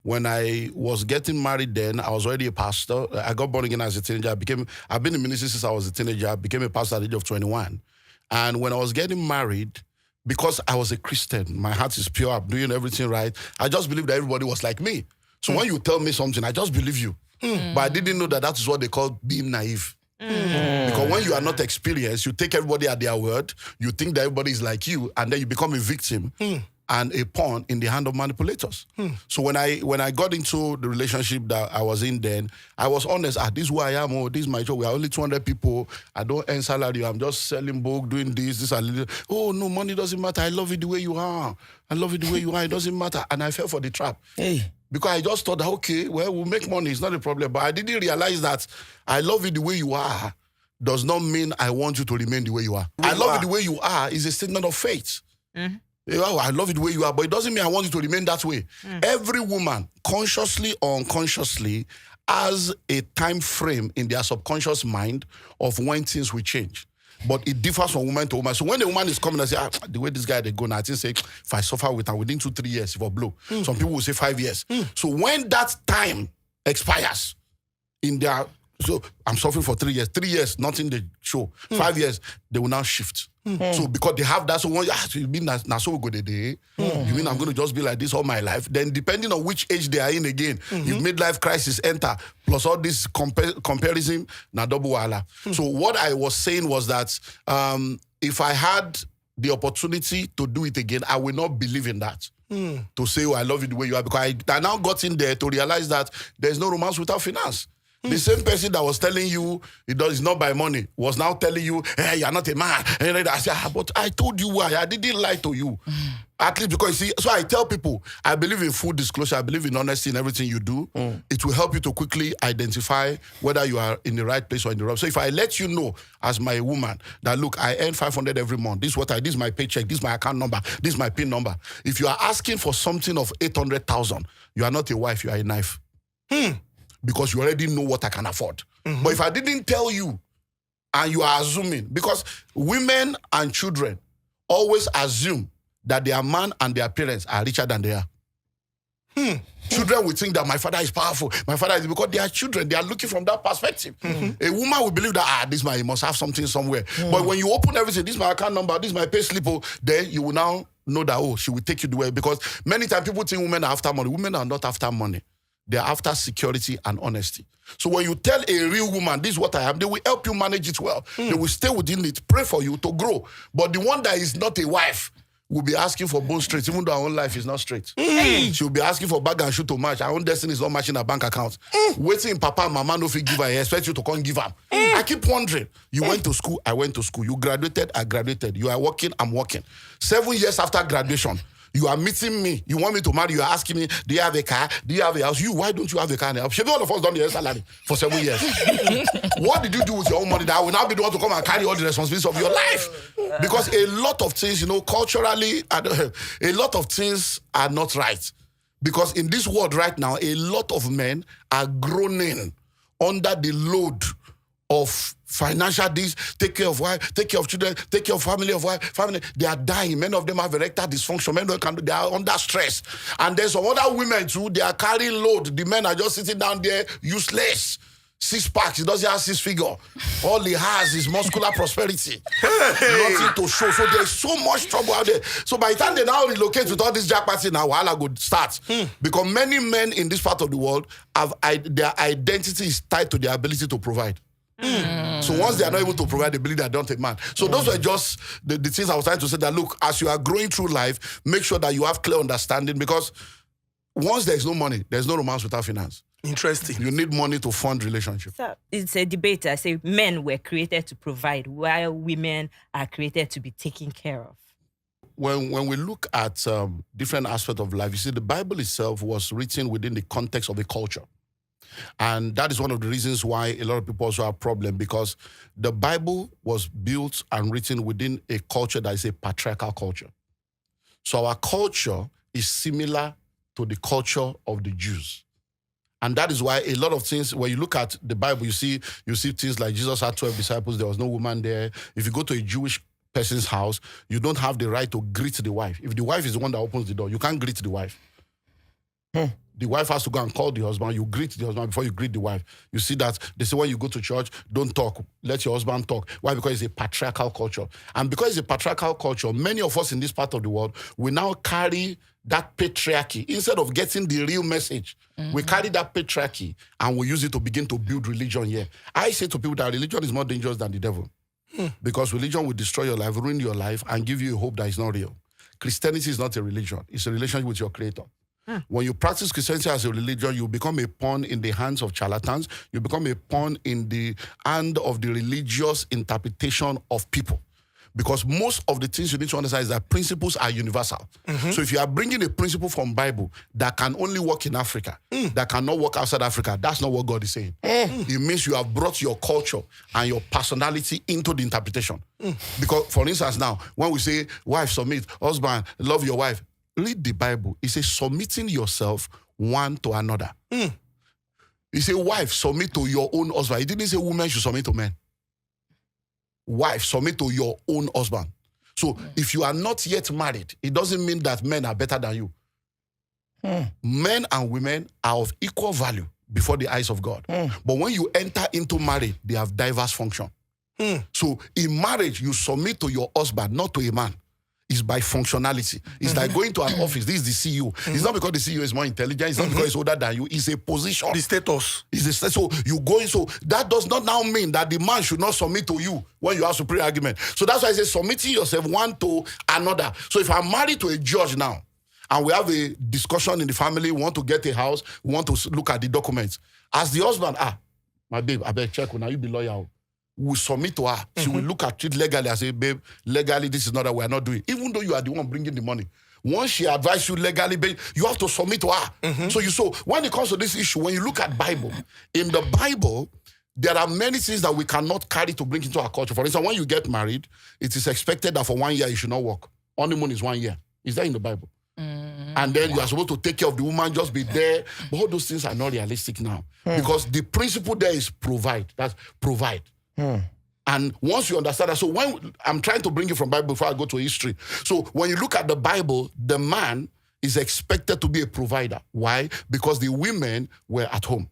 when I was getting married then, I was already a pastor. I got born again as a teenager. I've been in ministry since I was a teenager. I became a pastor at the age of 21. And when I was getting married, because I was a Christian, my heart is pure, I'm doing everything right, I just believed that everybody was like me. So when you tell me something, I just believe you. But I didn't know that is what they call being naive. Because when you are not experienced, you take everybody at their word, you think that everybody is like you, and then you become a victim and a pawn in the hand of manipulators. So when I got into the relationship that I was in then, I was honest. This is who I am. Oh, this is my job. We are only 200 people. I don't earn salary. I'm just selling book, doing this, a little. Oh, no, money doesn't matter. I love it the way you are. I love it the way you are. It doesn't matter. And I fell for the trap. Because I just thought that, okay, well, we'll make money. It's not a problem. But I didn't realize that I love it the way you are does not mean I want you to remain the way you are. I love it the way you are is a statement of faith. I love it the way you are, but it doesn't mean I want you to remain that way. Every woman, consciously or unconsciously, has a time frame in their subconscious mind of when things will change. But it differs from woman to woman. So when the woman is coming and say, the way this guy they go now, I think say, if I suffer with her within 2-3 years, if I blow. Some people will say 5 years. So when that time expires in their, so I'm suffering for 3 years. 3 years, nothing they show. 5 years, they will now shift. So because they have that, so when you mean now so good a day, you mean I'm going to just be like this all my life? Then depending on which age they are in again, if midlife crisis enter, plus all this comparison, na double wala. So what I was saying was that if I had the opportunity to do it again, I will not believe in that. To say, I love you the way you are, because I now got in there to realize that there's no romance without finance. The same person that was telling you it's not by money was now telling you, hey, you're not a man. And I said, but I told you why. I didn't lie to you. At least because, you see, so I tell people, I believe in full disclosure. I believe in honesty in everything you do. It will help you to quickly identify whether you are in the right place or in the wrong. So if I let you know as my woman that, look, I earn 500 every month. This is my paycheck. This is my account number. This is my PIN number. If you are asking for something of 800,000, you are not a wife. You are a knife. Because you already know what I can afford. But if I didn't tell you and you are assuming, because women and children always assume that their man and their parents are richer than they are. Children will think that my father is powerful. My father is, because they are children. They are looking from that perspective. A woman will believe that, this man, he must have something somewhere. But when you open everything, this is my account number, this is my pay slip, then you will now know that, she will take you the way. Because many times people think women are after money. Women are not after money. They're after security and honesty. So when you tell a real woman, this is what I am, they will help you manage it well. They will stay within it, pray for you to grow. But the one that is not a wife will be asking for bone straight, even though her own life is not straight. She'll be asking for bag and shoe to match. Her own destiny is not matching her bank account. Waiting, papa and mama no fit give her, I expect you to come give her. I keep wondering, you went to school, I went to school. You graduated, I graduated. You are working, I'm working. 7 years after graduation, you are meeting me. You want me to marry. You are asking me, do you have a car? Do you have a house? Why don't you have a car? Should all of us done your salary for 7 years? What did you do with your own money that I will now be the one to come and carry all the responsibilities of your life? Because a lot of things, culturally, a lot of things are not right. Because in this world right now, a lot of men are groaning under the load of financial things, take care of wife, take care of children, take care of family. They are dying. Many of them have erectile dysfunction. Many of them they are under stress. And there's some other women too, they are carrying load. The men are just sitting down there, useless. 6 packs, he doesn't have 6 figure. All he has is muscular prosperity. Nothing to show. So there's so much trouble out there. So by the time they now relocate with all this jackpotting, now wahala go start. Because many men in this part of the world have their identity is tied to their ability to provide. So once they are not able to provide, they believe they are not a man. So those were just the things I was trying to say, that look, as you are growing through life, make sure that you have clear understanding, because once there is no money, there's no romance without finance. Interesting. You need money to fund relationships. So it's a debate. I say men were created to provide, while women are created to be taken care of. When we look at different aspects of life, you see, the Bible itself was written within the context of a culture. And that is one of the reasons why a lot of people also have a problem, because the Bible was built and written within a culture that is a patriarchal culture. So our culture is similar to the culture of the Jews. And that is why a lot of things, when you look at the Bible, you see things like Jesus had 12 disciples, there was no woman there. If you go to a Jewish person's house, you don't have the right to greet the wife. If the wife is the one that opens the door, you can't greet the wife. The wife has to go and call the husband. You greet the husband before you greet the wife. You see that they say when you go to church, don't talk. Let your husband talk. Why? Because it's a patriarchal culture. And because it's a patriarchal culture, many of us in this part of the world, we now carry that patriarchy. Instead of getting the real message, we carry that patriarchy and we use it to begin to build religion here. I say to people that religion is more dangerous than the devil. Because religion will destroy your life, ruin your life, and give you a hope that is not real. Christianity is not a religion. It's a relationship with your creator. When you practice Christianity as a religion, you become a pawn in the hands of charlatans. You become a pawn in the hand of the religious interpretation of people. Because most of the things you need to understand is that principles are universal. So if you are bringing a principle from Bible that can only work in Africa, that cannot work outside Africa, that's not what God is saying. It means you have brought your culture and your personality into the interpretation. Because, for instance, now, when we say, wife, submit, husband, love your wife, read the Bible. It says submitting yourself one to another. It says, wife, submit to your own husband. It didn't say women should submit to men. Wife, submit to your own husband. So if you are not yet married, it doesn't mean that men are better than you. Men and women are of equal value before the eyes of God. But when you enter into marriage, they have diverse function. So in marriage, you submit to your husband, not to a man. It's by functionality. It's like going to an office. This is the CEO. It's not because the CEO is more intelligent. It's not because he's older than you. It's a position. The status. It's a status. So you go in. So that does not now mean that the man should not submit to you when you have superior argument. So that's why I say submitting yourself one to another. So if I'm married to a judge now, and we have a discussion in the family, we want to get a house, we want to look at the documents. As the husband, my babe, I better check. Now you be lawyer. Will submit to her. She will look at it legally and say, babe, legally, this is not that we are not doing. Even though you are the one bringing the money. Once she advises you legally, babe, you have to submit to her. So when it comes to this issue, when you look at Bible, in the Bible, there are many things that we cannot carry to bring into our culture. For instance, when you get married, it is expected that for 1 year you should not work. Honeymoon is 1 year. Is that in the Bible? And then you are supposed to take care of the woman, just be there. But all those things are not realistic now. Because the principle there is provide. That's provide. And once you understand that, so when I'm trying to bring it from Bible before I go to history. So when you look at the Bible, the man is expected to be a provider. Why? Because the women were at home.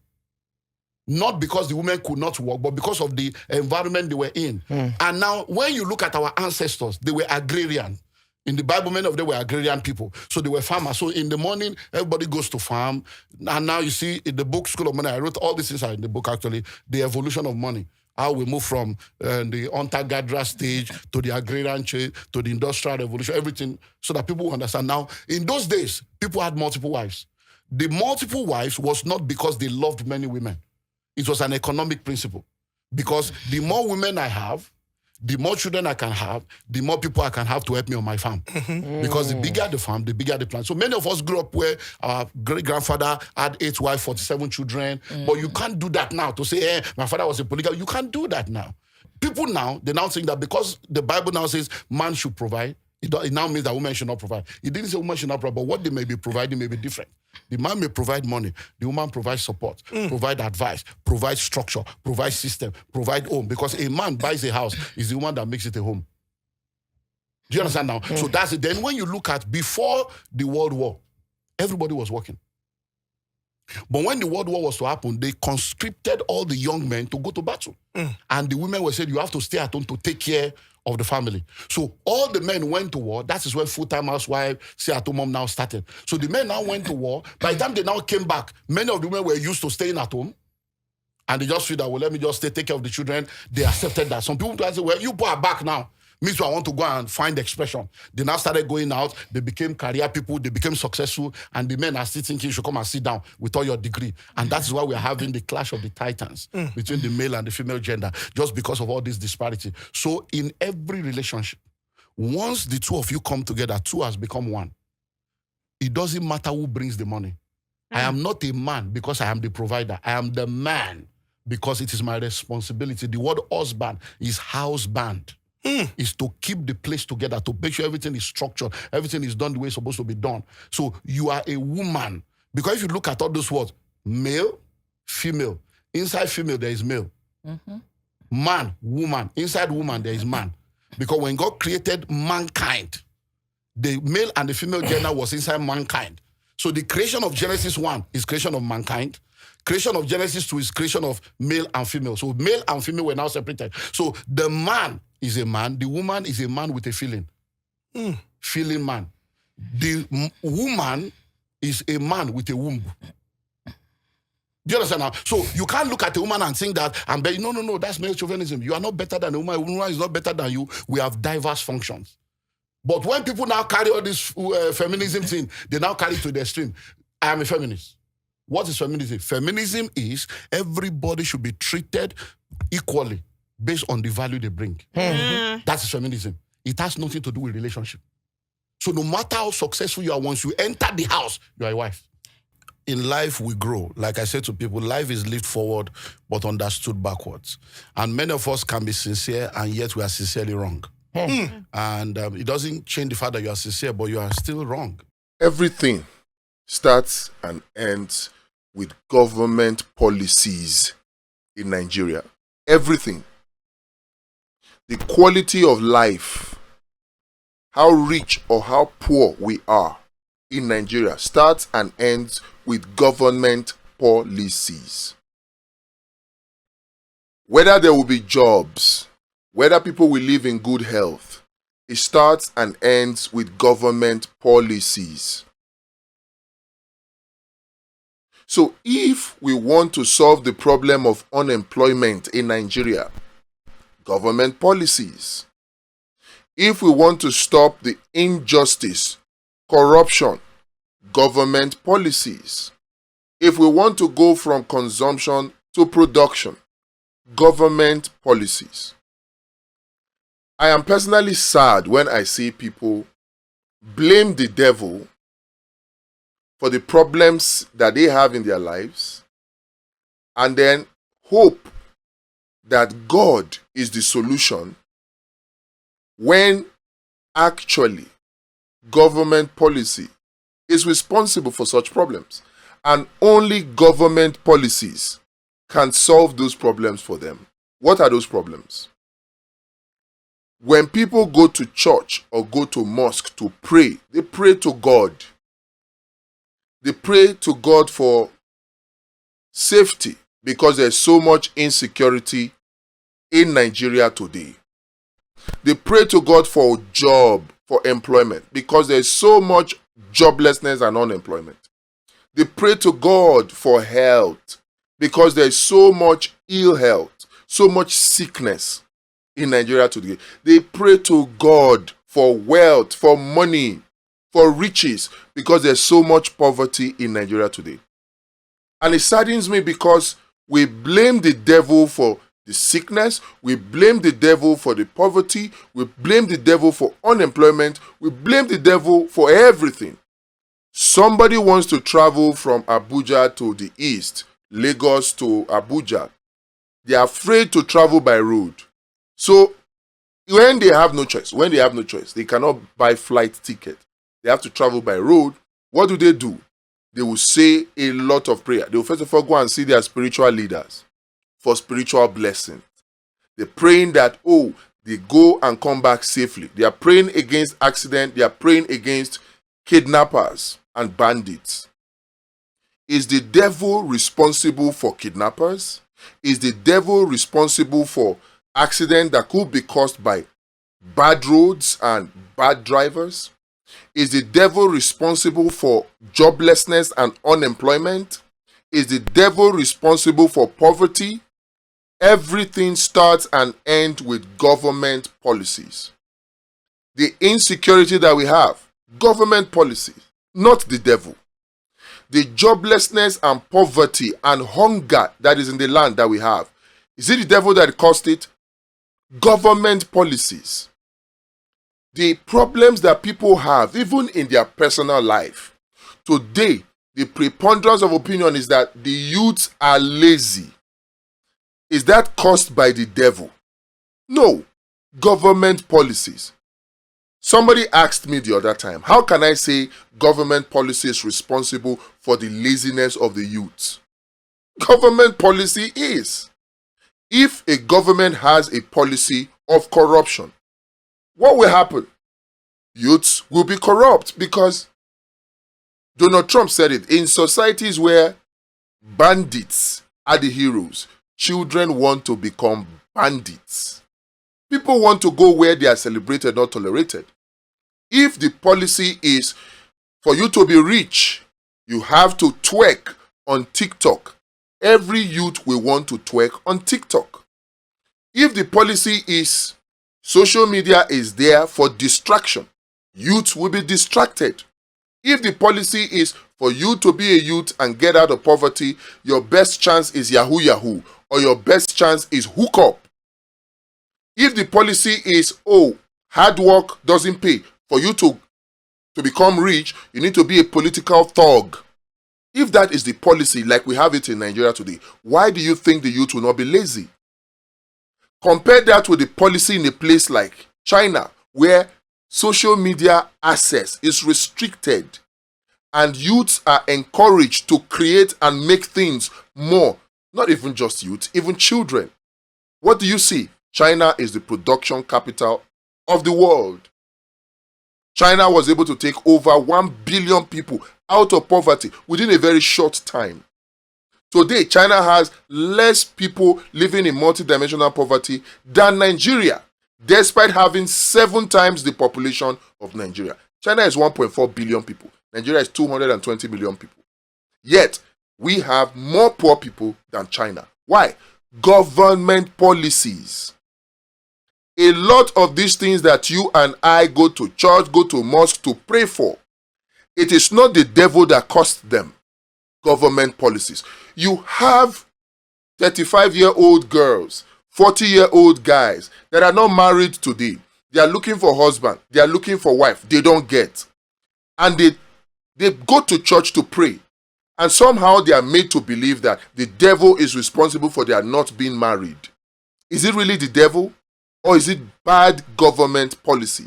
Not because the women could not work, but because of the environment they were in. And now when you look at our ancestors, they were agrarian. In the Bible, many of them were agrarian people. So they were farmers. So in the morning, everybody goes to farm. And now you see in the book, School of Money, I wrote all these things are in the book actually, the evolution of money. How we move from the hunter-gatherer stage to the agrarian change to the industrial revolution, everything, so that people understand. Now, in those days, people had multiple wives. The multiple wives was not because they loved many women. It was an economic principle. Because the more women I have, the more children I can have, the more people I can have to help me on my farm. Because the bigger the farm, the bigger the plan. So many of us grew up where our great-grandfather had 8 wives, 47 children. But you can't do that now to say, my father was a polygamist. You can't do that now. People now, they now think that because the Bible now says man should provide, it now means that women should not provide. It didn't say women should not provide, but what they may be providing may be different. The man may provide money. The woman provides support, provide advice, provide structure, provide system, provide home. Because a man buys a house, it's the woman that makes it a home. Do you understand now? So that's it. Then when you look at before the World War, everybody was working. But when the World War was to happen, they conscripted all the young men to go to battle. And the women were said, you have to stay at home to take care of the family. So all the men went to war. That is when full-time housewife, stay-at-home mom now started. So the men now went to war. By the time they now came back, many of the women were used to staying at home. And they just feel that, well, let me just take care of the children. They accepted that. Some people say, well, you are back now. Me too, I want to go and find expression. They now started going out. They became career people. They became successful. And the men are still thinking you should come and sit down with all your degree. And that is why we are having the clash of the titans between the male and the female gender, just because of all this disparity. So in every relationship, once the two of you come together, two has become one. It doesn't matter who brings the money. I am not a man because I am the provider. I am the man because it is my responsibility. The word husband is house band. Is to keep the place together, to make sure everything is structured, everything is done the way it's supposed to be done. So you are a woman. Because if you look at all those words, male, female. Inside female, there is male. Man, woman. Inside woman, there is man. Because when God created mankind, the male and the female gender was inside mankind. So the creation of Genesis 1 is creation of mankind. Creation of Genesis 2 is creation of male and female. So male and female were now separated. So the man is a man. The woman is a man with a feeling. Feeling man. The woman is a man with a womb. Do you understand now? So you can't look at a woman and think that, no, that's male chauvinism. You are not better than a woman. A woman is not better than you. We have diverse functions. But when people now carry all this feminism thing, they now carry it to the extreme. I am a feminist. What is feminism? Feminism is everybody should be treated equally based on the value they bring. That is feminism. It has nothing to do with relationship. So no matter how successful you are, once you enter the house, you are a wife. In life, we grow. Like I said to people, life is lived forward, but understood backwards. And many of us can be sincere, and yet we are sincerely wrong. And it doesn't change the fact that you are sincere, but you are still wrong. Everything starts and ends with government policies in Nigeria. Everything. The quality of life, how rich or how poor we are in Nigeria, starts and ends with government policies. Whether there will be jobs, whether people will live in good health, it starts and ends with government policies. So if we want to solve the problem of unemployment in Nigeria, government policies. If we want to stop the injustice, corruption, government policies. If we want to go from consumption to production, government policies. I am personally sad when I see people blame the devil for the problems that they have in their lives and then hope that God is the solution when actually government policy is responsible for such problems, and only government policies can solve those problems for them. What are those problems? When people go to church or go to mosque to pray, they pray to God. They pray to God for safety because there's so much insecurity in Nigeria today. They pray to God for a job, for employment, because there's so much joblessness and unemployment. They pray to God for health, because there's so much ill health, so much sickness in Nigeria today. They pray to God for wealth, for money, for riches, because there's so much poverty in Nigeria today. And it saddens me because we blame the devil for the sickness, we blame the devil for the poverty, we blame the devil for unemployment, we blame the devil for everything. Somebody wants to travel from Abuja to the east, Lagos to Abuja. They are afraid to travel by road. So when they have no choice, they cannot buy flight ticket. They have to travel by road. What do? They will say a lot of prayer. They will first of all go and see their spiritual leaders for spiritual blessing. They're praying that, they go and come back safely. They are praying against accident. They are praying against kidnappers and bandits. Is the devil responsible for kidnappers? Is the devil responsible for accident that could be caused by bad roads and bad drivers? Is the devil responsible for joblessness and unemployment? Is the devil responsible for poverty? Everything starts and ends with government policies. The insecurity that we have, government policies, not the devil. The joblessness and poverty and hunger that is in the land that we have, is it the devil that caused it? Government policies. The problems that people have, even in their personal life. Today, the preponderance of opinion is that the youths are lazy. Is that caused by the devil? No. Government policies. Somebody asked me the other time, how can I say government policy is responsible for the laziness of the youths? Government policy is. If a government has a policy of corruption, what will happen? Youths will be corrupt because Donald Trump said it. In societies where bandits are the heroes, children want to become bandits. People want to go where they are celebrated, not tolerated. If the policy is for you to be rich, you have to twerk on TikTok. Every youth will want to twerk on TikTok. If the policy is social media is there for distraction, youth will be distracted. If the policy is for you to be a youth and get out of poverty, your best chance is Yahoo Yahoo, or your best chance is hook up. If the policy is, hard work doesn't pay, for you to become rich, you need to be a political thug. If that is the policy like we have it in Nigeria today, why do you think the youth will not be lazy? Compare that with the policy in a place like China, where social media access is restricted and youths are encouraged to create and make things more. Not even just youth, even children. What do you see? China is the production capital of the world. China was able to take over 1 billion people out of poverty within a very short time. Today, China has less people living in multidimensional poverty than Nigeria, despite having 7 times the population of Nigeria. China is 1.4 billion people. Nigeria is 220 million people. Yet, we have more poor people than China. Why? Government policies. A lot of these things that you and I go to church, go to mosque to pray for, it is not the devil that caused them. Government policies. You have 35-year-old girls, 40-year-old guys that are not married today. They are looking for husband. They are looking for wife. They don't get. And they go to church to pray. And somehow they are made to believe that the devil is responsible for their not being married. Is it really the devil? Or is it bad government policy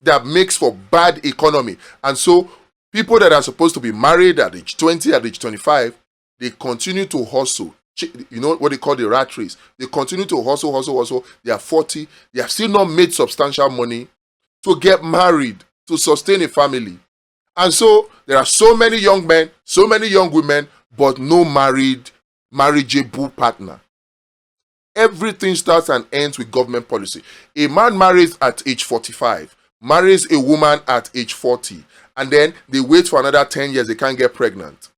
that makes for bad economy? And so people that are supposed to be married at age 20, at age 25, they continue to hustle. You know what they call the rat race. They continue to hustle. They are 40. They have still not made substantial money to get married, to sustain a family. And so there are so many young men, so many young women, but no marriageable partner. Everything starts and ends with government policy. A man marries at age 45, marries a woman at age 40, and then they wait for another 10 years, they can't get pregnant.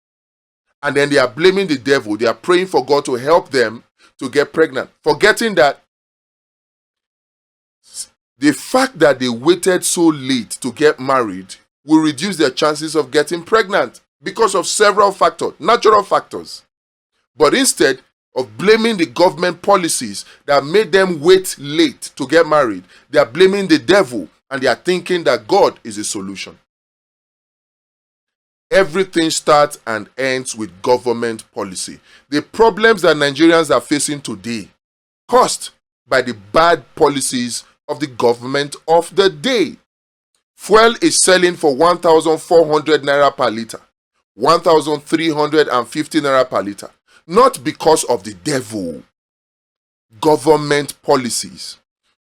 And then they are blaming the devil. They are praying for God to help them to get pregnant, forgetting that the fact that they waited so late to get married will reduce their chances of getting pregnant because of several factors, natural factors. But instead of blaming the government policies that made them wait late to get married, they are blaming the devil and they are thinking that God is a solution. Everything starts and ends with government policy. The problems that Nigerians are facing today, caused by the bad policies of the government of the day. Fuel is selling for 1,400 naira per liter, 1,350 naira per liter. Not because of the devil, government policies.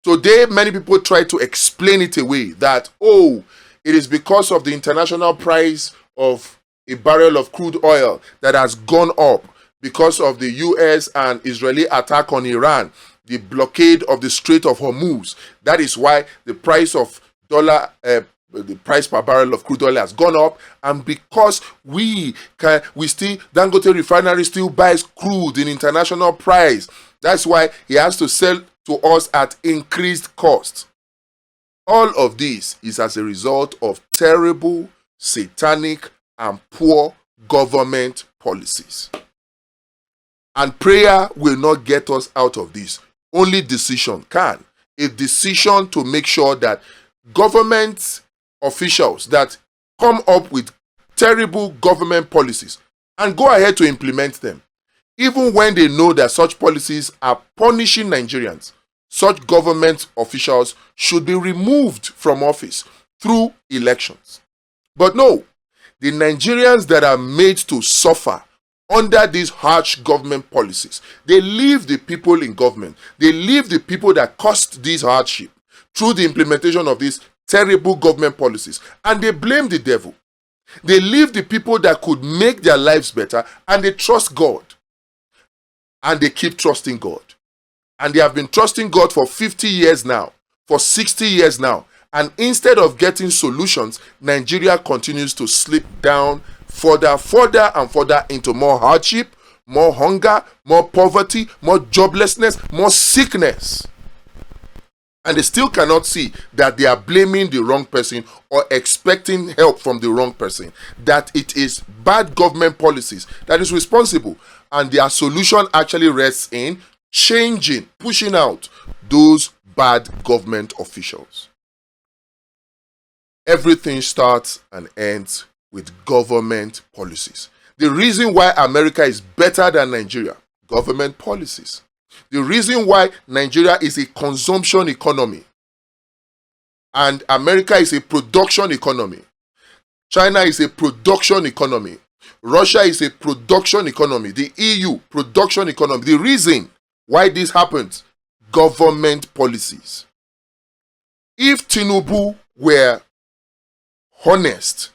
Today, many people try to explain it away that, it is because of the international price of a barrel of crude oil that has gone up because of the US and Israeli attack on Iran, the blockade of the Strait of Hormuz. That is why the price of the price per barrel of crude oil has gone up, and because we still, Dangote refinery still buys crude in international price. That's why he has to sell to us at increased cost. All of this is as a result of terrible, satanic, and poor government policies. And prayer will not get us out of this. Only decision can. A decision to make sure that government officials that come up with terrible government policies and go ahead to implement them, even when they know that such policies are punishing Nigerians, such government officials should be removed from office through elections. But no, the Nigerians that are made to suffer under these harsh government policies, they leave the people in government, they leave the people that caused this hardship through the implementation of these terrible government policies, and they blame the devil. They leave the people that could make their lives better, and they trust God. And they keep trusting God. And they have been trusting God for 50 years now, for 60 years now. And instead of getting solutions, Nigeria continues to slip down further and further into more hardship, more hunger, more poverty, more joblessness, more sickness. And they still cannot see that they are blaming the wrong person or expecting help from the wrong person. That it is bad government policies that is responsible. And their solution actually rests in changing, pushing out those bad government officials. Everything starts and ends with government policies. The reason why America is better than Nigeria, government policies. The reason why Nigeria is a consumption economy and America is a production economy. China is a production economy. Russia is a production economy. The EU, production economy. The reason why this happens, government policies. If Tinubu were honest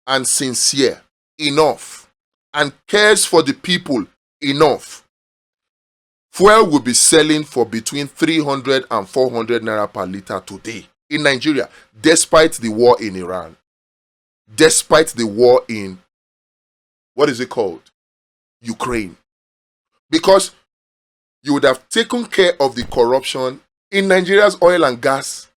and sincere enough and cares for the people enough, fuel will be selling for between 300 and 400 naira per liter today in Nigeria, despite the war in Iran, despite the war in, what is it called? Ukraine. Because you would have taken care of the corruption in Nigeria's oil and gas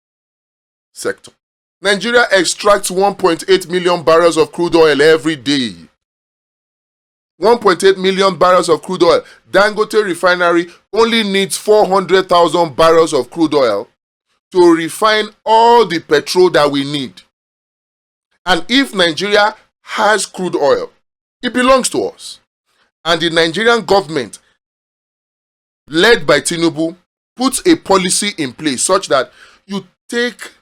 sector. Nigeria extracts 1.8 million barrels of crude oil every day. 1.8 million barrels of crude oil. Dangote refinery only needs 400,000 barrels of crude oil to refine all the petrol that we need. And if Nigeria has crude oil, it belongs to us. And the Nigerian government, led by Tinubu, puts a policy in place such that you take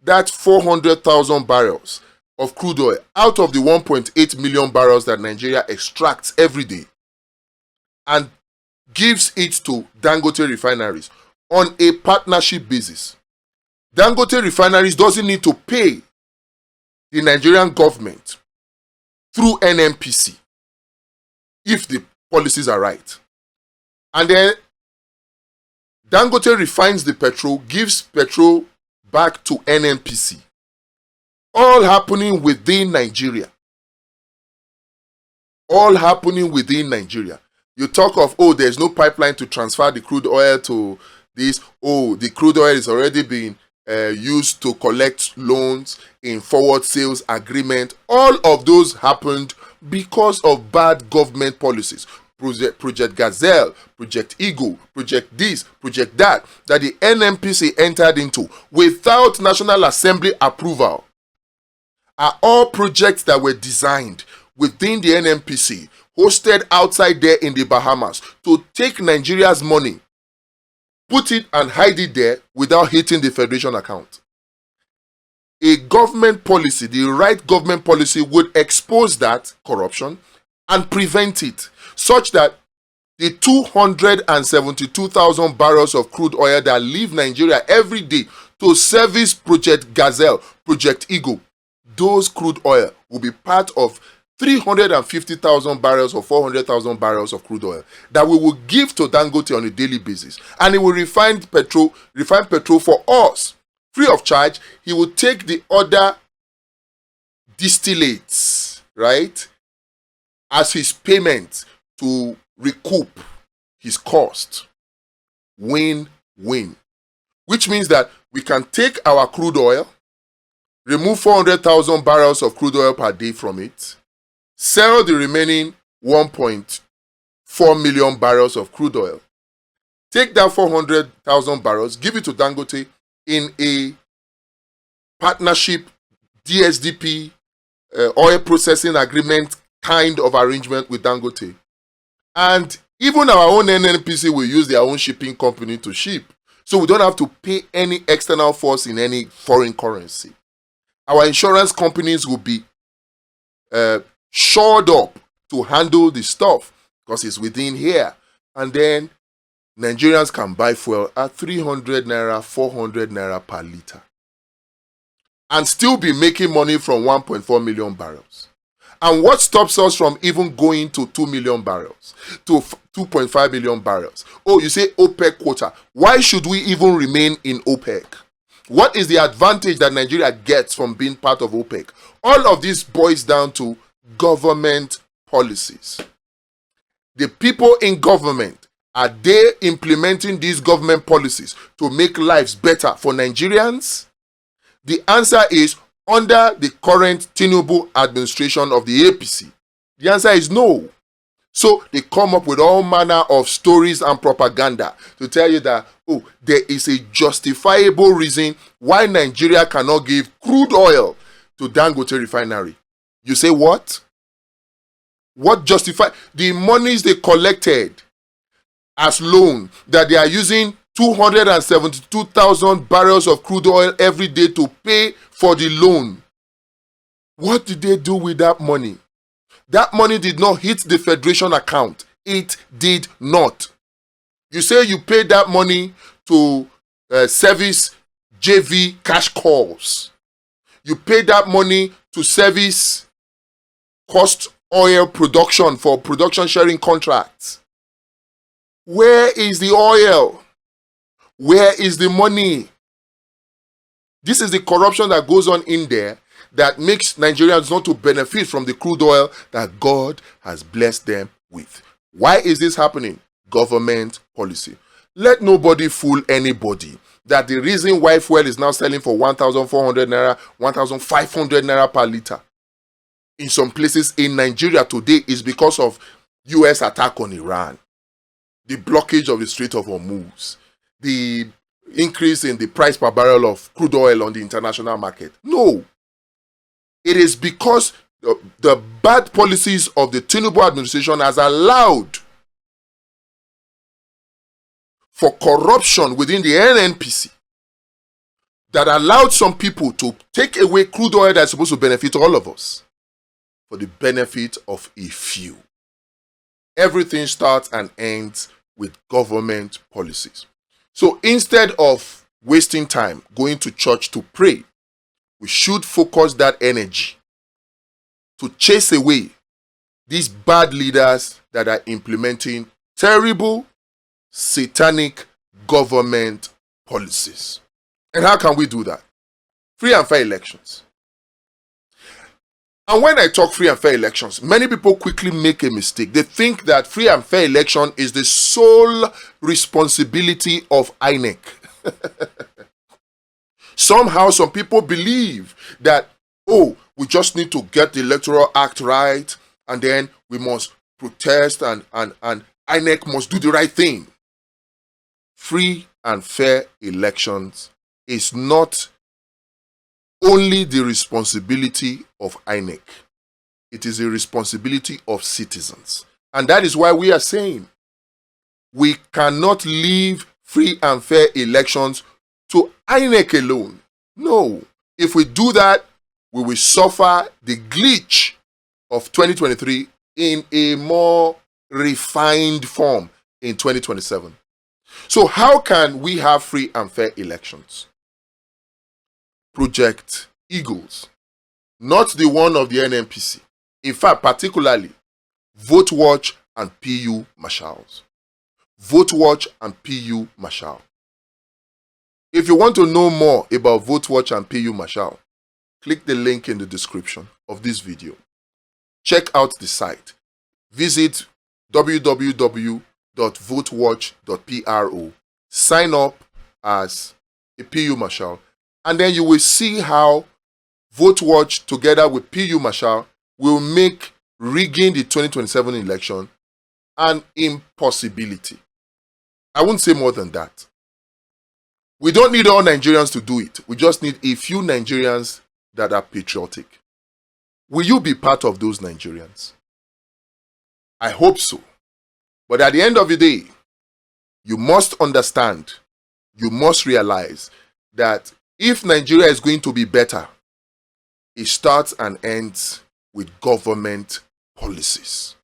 that 400,000 barrels of crude oil out of the 1.8 million barrels that Nigeria extracts every day and gives it to Dangote refineries on a partnership basis. Dangote refineries doesn't need to pay the Nigerian government through NNPC if the policies are right. And then Dangote refines the petrol, gives petrol back to NNPC. All happening within Nigeria. All happening within Nigeria. You talk of, oh, there's no pipeline to transfer the crude oil to this. Oh, the crude oil is already being used to collect loans in forward sales agreement. All of those happened because of bad government policies. Project Gazelle, Project Eagle, Project this, Project that the NNPC entered into without National Assembly approval are all projects that were designed within the NNPC, hosted outside there in the Bahamas, to take Nigeria's money, put it and hide it there without hitting the Federation account. A government policy, the right government policy, would expose that corruption and prevent it, such that the 272,000 barrels of crude oil that leave Nigeria every day to service Project Gazelle, Project Eagle, those crude oil will be part of 350,000 barrels or 400,000 barrels of crude oil that we will give to Dangote on a daily basis. And he will refine petrol for us free of charge. He will take the other distillates, right, as his payment to recoup his cost. Win-win. Which means that we can take our crude oil, remove 400,000 barrels of crude oil per day from it, sell the remaining 1.4 million barrels of crude oil, take that 400,000 barrels, give it to Dangote in a partnership DSDP oil processing agreement kind of arrangement with Dangote. And even our own NNPC will use their own shipping company to ship. So we don't have to pay any external force in any foreign currency. Our insurance companies will be shored up to handle the stuff because it's within here. And then Nigerians can buy fuel at 300 naira, 400 naira per liter and still be making money from 1.4 million barrels. And what stops us from even going to 2 million barrels, to 2.5 million barrels? Oh, you say OPEC quota. Why should we even remain in OPEC? What is the advantage that Nigeria gets from being part of OPEC? All of this boils down to government policies. The people in government, are they implementing these government policies to make lives better for Nigerians? The answer is under the current Tinubu administration of the APC. The answer is no. So they come up with all manner of stories and propaganda to tell you that, oh, there is a justifiable reason why Nigeria cannot give crude oil to Dangote refinery. You say what? What justify the monies they collected as loan that they are using 272,000 barrels of crude oil every day to pay for the loan? What did they do with that money? That money did not hit the federation account. It did not. You say you paid that money to service JV cash calls. You paid that money to service cost oil production for production sharing contracts. Where is the oil? Where is the money? This is the corruption that goes on in there that makes Nigerians not to benefit from the crude oil that God has blessed them with. Why is this happening? Government policy. Let nobody fool anybody that the reason why fuel is now selling for 1,400 naira, 1,500 naira per liter in some places in Nigeria today is because of US attack on Iran, the blockage of the Strait of Hormuz, the increase in the price per barrel of crude oil on the international market. No. It is because the bad policies of the Tinubu administration has allowed for corruption within the NNPC that allowed some people to take away crude oil that's supposed to benefit all of us for the benefit of a few. Everything starts and ends with government policies. So instead of wasting time going to church to pray, we should focus that energy to chase away these bad leaders that are implementing terrible, satanic government policies. And how can we do that? Free and fair elections. And when I talk free and fair elections, many people quickly make a mistake. They think that free and fair election is the sole responsibility of INEC. Somehow some people believe that, oh, we just need to get the Electoral Act right, and then we must protest and INEC must do the right thing. Free and fair elections is not only the responsibility of INEC. It is a responsibility of citizens. And that is why we are saying we cannot leave free and fair elections to INEC alone. No. If we do that, we will suffer the glitch of 2023 in a more refined form in 2027. So how can we have free and fair elections? Project Eagles, not the one of the NNPC. In fact, particularly, Vote Watch and PU Marshals. Vote Watch and PU Marshal. If you want to know more about Vote Watch and PU Marshal, click the link in the description of this video. Check out the site. Visit www.votewatch.pro. Sign up as a PU Marshal, and then you will see how Vote Watch together with PU Marshal will make rigging the 2027 election an impossibility. I wouldn't say more than that. We don't need all Nigerians to do it. We just need a few Nigerians that are patriotic. Will you be part of those Nigerians? I hope so. But at the end of the day, you must understand, you must realize that if Nigeria is going to be better, it starts and ends with government policies.